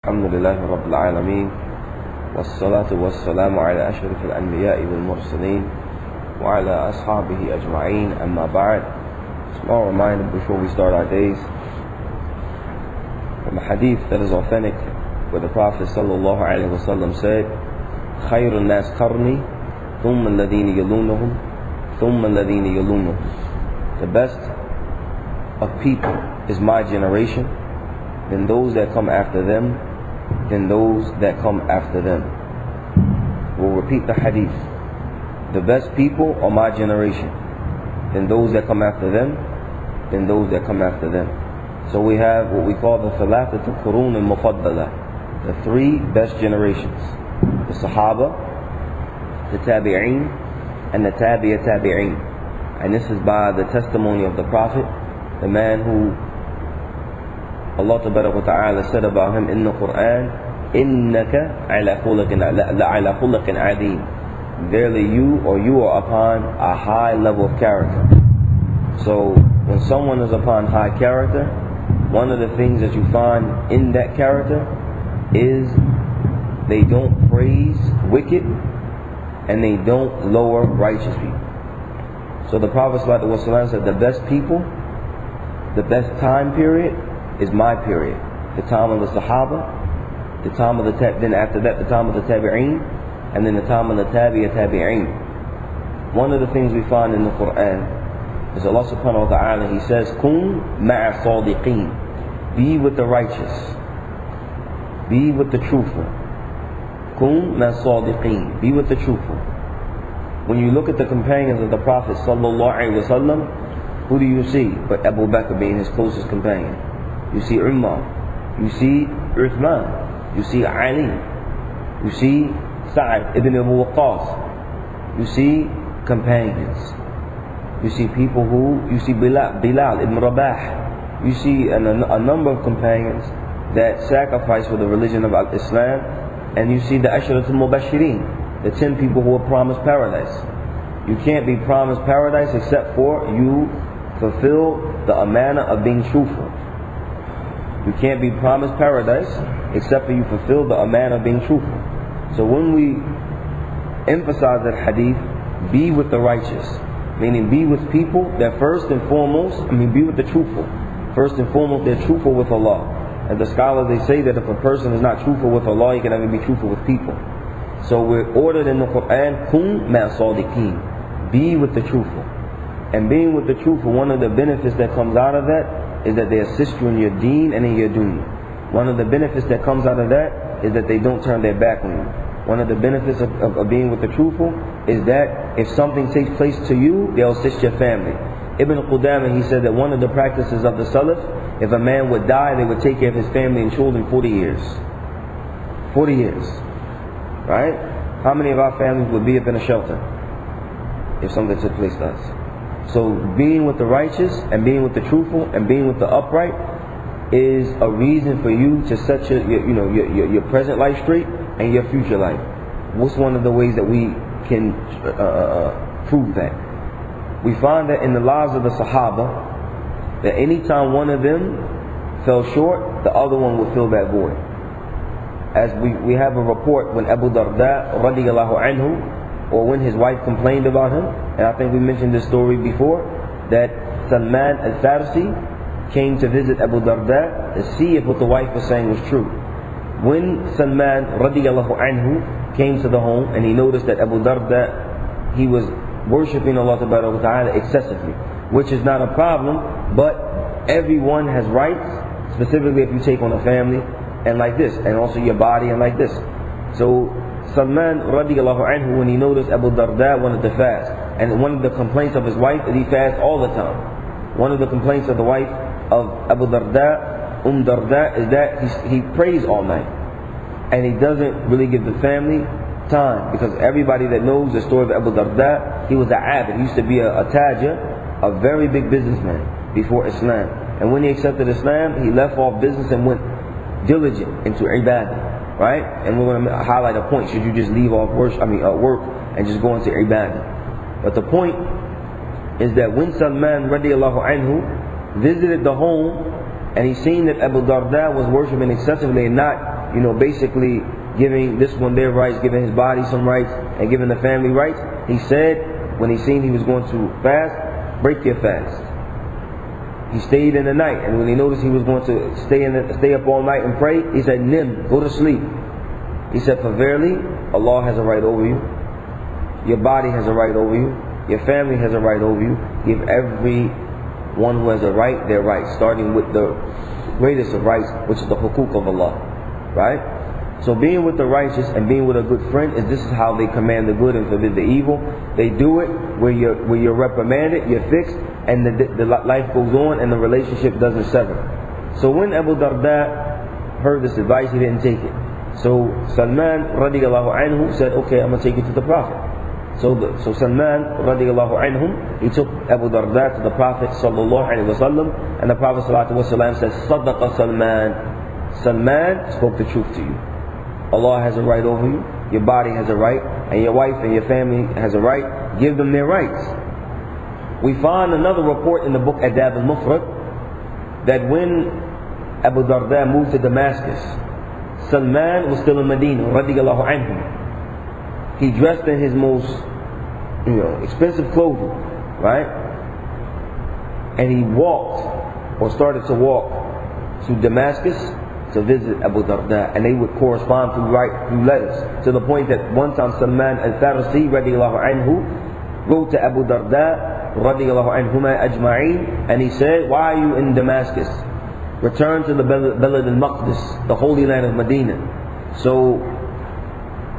الحمد لله رب العالمين والصلاة والسلام على أشرف الأنبياء والمرسلين وعلى أصحابه أجمعين أما بعد. Small reminder before we start our days from a hadith that is authentic, where the Prophet sallallahu alaihi wasallam said, خير الناس قرني ثم الذين يلونهم ثم الذين يلونهم. The best of people is my generation, then those that come after them, then those that come after them. We'll repeat the hadith. The best people are my generation, then those that come after them, then those that come after them. So we have what we call the Thalathatul Qurun al-Mufaddala, the three best generations: the Sahaba, the Tabi'een, and the Tabi'a Tabi'een. And this is by the testimony of the Prophet, the man who Allah Ta'ala said about him in the Quran, "Innaka ala khuluqin adeem." Verily you are upon a high level of character. So when someone is upon high character, one of the things that you find in that character is they don't praise wicked and they don't lower righteous people. So the Prophet ﷺ said the best people, the best time period is my period. The time of the Sahaba, the time of the then after that the time of the Tabi'een, and then the time of the Tabi'a Tabi'een. One of the things we find in the Quran is Allah subhanahu wa ta'ala, He says, Kun ma'a sadiqeen. Be with the righteous. Be with the truthful. Kun ma'a sadiqeen. Be with the truthful. When you look at the companions of the Prophet sallallahu alaihi wasallam, who do you see but Abu Bakr being his closest companion? You see Umar, you see Uthman, you see Ali, you see Sa'd ibn Abu Waqqas, you see companions, you see people you see Bilal ibn Rabah, you see a number of companions that sacrificed for the religion of Islam, and you see the Ashratul Mubashirin, the 10 people who were promised paradise. You can't be promised paradise except for you fulfill the amana of being truthful. You can't be promised paradise except for you fulfill the amana of being truthful. So when we emphasize that hadith, be with the righteous, meaning be with people that first and foremost, be with the truthful. First and foremost, they're truthful with Allah. And the scholars, they say that if a person is not truthful with Allah, he can never be truthful with people. So we're ordered in the Quran, Kun ma sadiqeen. Be with the truthful. And being with the truthful, one of the benefits that comes out of that is that they assist you in your deen and in your dunya. One of the benefits that comes out of that is that they don't turn their back on you. One of the benefits of being with the truthful is that if something takes place to you, they'll assist your family. Ibn Qudamah, he said that one of the practices of the Salaf, if a man would die, they would take care of his family and children 40 years. 40 years. Right? How many of our families would be up in a shelter if something took place to us? So being with the righteous and being with the truthful and being with the upright is a reason for you to set your present life straight and your future life. What's one of the ways that we can prove that? We find that in the lives of the Sahaba, that anytime one of them fell short, the other one would fill that void. As we have a report when Abu Darda radiyallahu anhu, or when his wife complained about him, and I think we mentioned this story before, that Salman al-Farsi came to visit Abu Darda to see if what the wife was saying was true. When Salman radiyallahu anhu came to the home and he noticed that Abu Darda, he was worshipping Allah Ta'ala excessively, which is not a problem, but everyone has rights, specifically if you take on a family, and like this, and also your body, and like this. So Salman radiyallahu anhu, when he noticed Abu Darda wanted to fast, and one of the complaints of his wife is he fasts all the time. One of the complaints of the wife of Abu Darda, Darda, is that he prays all night, and he doesn't really give the family time, because everybody that knows the story of Abu Darda, he was an abid. He used to be a tajir, a very big businessman before Islam. And when he accepted Islam, he left off business and went diligent into ibadah. Right? And we're going to highlight a point. Should you just leave off work and just go into ibadah? But the point is that when Salman radiallahu anhu visited the home and he seen that Abu Darda was worshipping excessively and not basically giving this one their rights, giving his body some rights, and giving the family rights. He said, when he seen he was going to fast, break your fast. He stayed in the night, and when he noticed he was going to stay up all night and pray, he said, Nim, go to sleep. He said, for verily, Allah has a right over you. Your body has a right over you. Your family has a right over you. Give everyone who has a right their rights, starting with the greatest of rights, which is the hukuk of Allah. Right? So being with the righteous and being with a good friend, this is how they command the good and forbid the evil. They do it where you're reprimanded, you're fixed, and the life goes on and the relationship doesn't sever. So when Abu Darda heard this advice, he didn't take it. So Salman radiallahu anhu said, okay, I'm going to take you to the Prophet. So Salman radiallahu anhum, he took Abu Darda to the Prophet sallallahu alaihi wasallam, and the Prophet sallallahu alaihi wasallam said, Sadaqa Salman. Salman spoke the truth to you. Allah has a right over you, your body has a right, and your wife and your family has a right. Give them their rights. We find another report in the book Adab al-Mufrad that when Abu Darda moved to Damascus, Salman was still in Medina radiallahu anhu. He dressed in his most expensive clothing, right? And he walked, or started to walk, to Damascus to visit Abu Darda, and they would correspond through letters, to the point that one time Salman al-Farisi radiallahu anhu wrote to Abu Darda radiallahu anhuma ajma'een, and he said, why are you in Damascus? Return to the Balad al-Maqdis, the holy land of Medina. So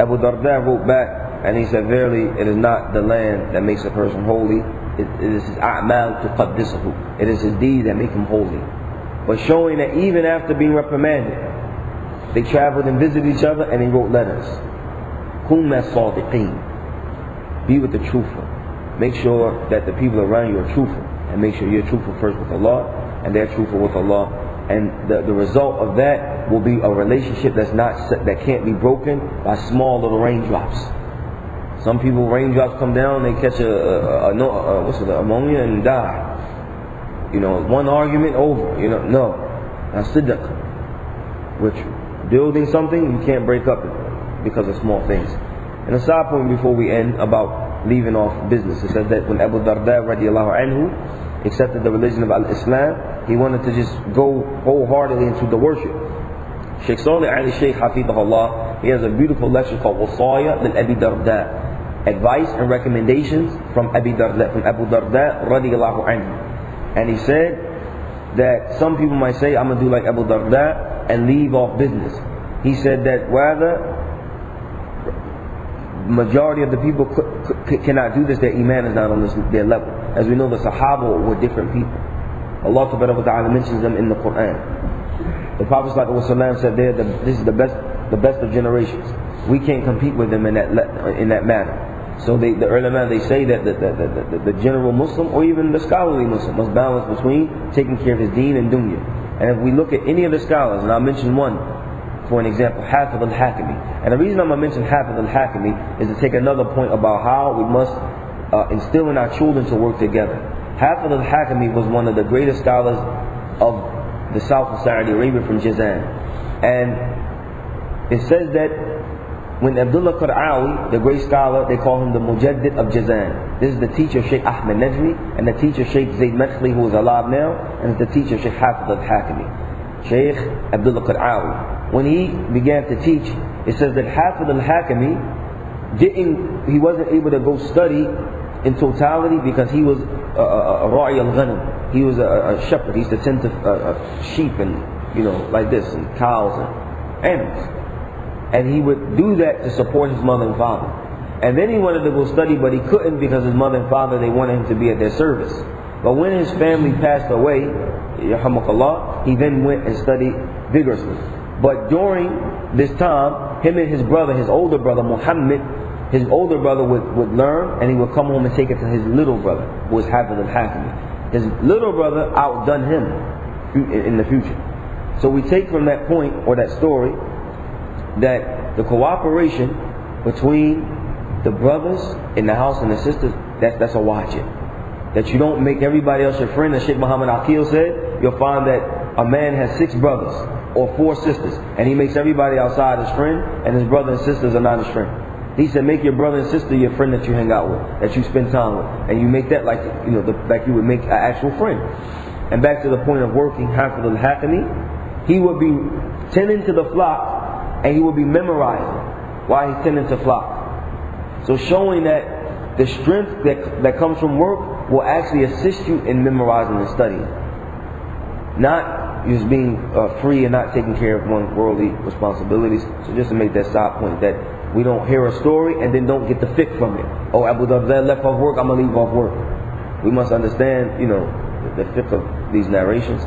Abu Darda wrote back, and he said, verily, it is not the land that makes a person holy, it is his a'mal tuqaddisahu, it is his deeds that make him holy. But showing that even after being reprimanded, they traveled and visited each other, and they wrote letters. Kun ma sadiqeen, be with the truthful. Make sure that the people around you are truthful, and make sure you're truthful first with Allah, and they're truthful with Allah. And the result of that will be a relationship that can't be broken by small little raindrops. Some people, raindrops come down, they catch ammonia and die. One argument over. No. Now siddiq. With building something, you can't break up because of small things. And a side point before we end about leaving off business. It says that when Abu Darda radiallahu anhu accepted the religion of Al-Islam, he wanted to just go wholeheartedly into the worship. Sheikh Salih Ali Sheikh Hafidahullah, he has a beautiful lecture called Wasaya lil Abi Darda, advice and recommendations from Abu Darda radiallahu anhu. And he said that some people might say, I'm going to do like Abu Darda and leave off business. He said that rather, majority of the people cannot do this. Their iman is not on their level. As we know, the Sahaba were different people. Allah subhanahu wa ta'ala mentions them in the Quran. The Prophet ﷺ said this is the best of generations. We can't compete with them in that manner. So the ulama, they say that the general Muslim, or even the scholarly Muslim, must balance between taking care of his deen and dunya. And if we look at any of the scholars, and I'll mention one for an example, Hafidh al-Hakimi. And the reason I'm going to mention Hafidh al-Hakimi is to take another point about how we must instill in our children to work together. Hafidh al-Hakimi was one of the greatest scholars of the south of Saudi Arabia, from Jazan. And it says that when Abdullah Qur'awi, the great scholar, they call him the Mujaddid of Jazan. This is the teacher of Sheikh Ahmed Najmi, and the teacher of Sheikh Zayd Madkhali, who is alive now, and the teacher of Sheikh Hafidh al-Hakimi, Sheikh Abdullah Qur'awi. When he began to teach, it says that Hafidh al-Hakimi he wasn't able to go study in totality because he was a ra'i al-ghanam. He was a shepherd. He used to tend to sheep and like this, and cows and animals. And he would do that to support his mother and father. And then he wanted to go study, but he couldn't because his mother and father, they wanted him to be at their service. But when his family passed away, yarhamukallah, he then went and studied vigorously. But during this time, him and his brother, his older brother Muhammad, his older brother would learn, and he would come home and take it to his little brother, who was Hafidh al-Hakimi. His little brother outdone him in the future. So we take from that point, or that story, that the cooperation between the brothers in the house and the sisters, that's a wajib. That you don't make everybody else your friend. As Sheikh Muhammad Aqil said, you'll find that a man has 6 brothers, or 4 sisters, and he makes everybody outside his friend, and his brother and sisters are not his friend. He said, make your brother and sister your friend that you hang out with, that you spend time with, and you make that like like you would make an actual friend. And back to the point of working, Hafidh al-Hakami, he would be tending to the flock, and he would be memorizing while he's tending to flock. So showing that the strength that comes from work will actually assist you in memorizing and studying. Not just being free and not taking care of one's worldly responsibilities. So just to make that side point, that we don't hear a story and then don't get the fiqh from it. Oh, Abu-Zubayr left off work, I'm going to leave off work. We must understand, the fiqh of these narrations.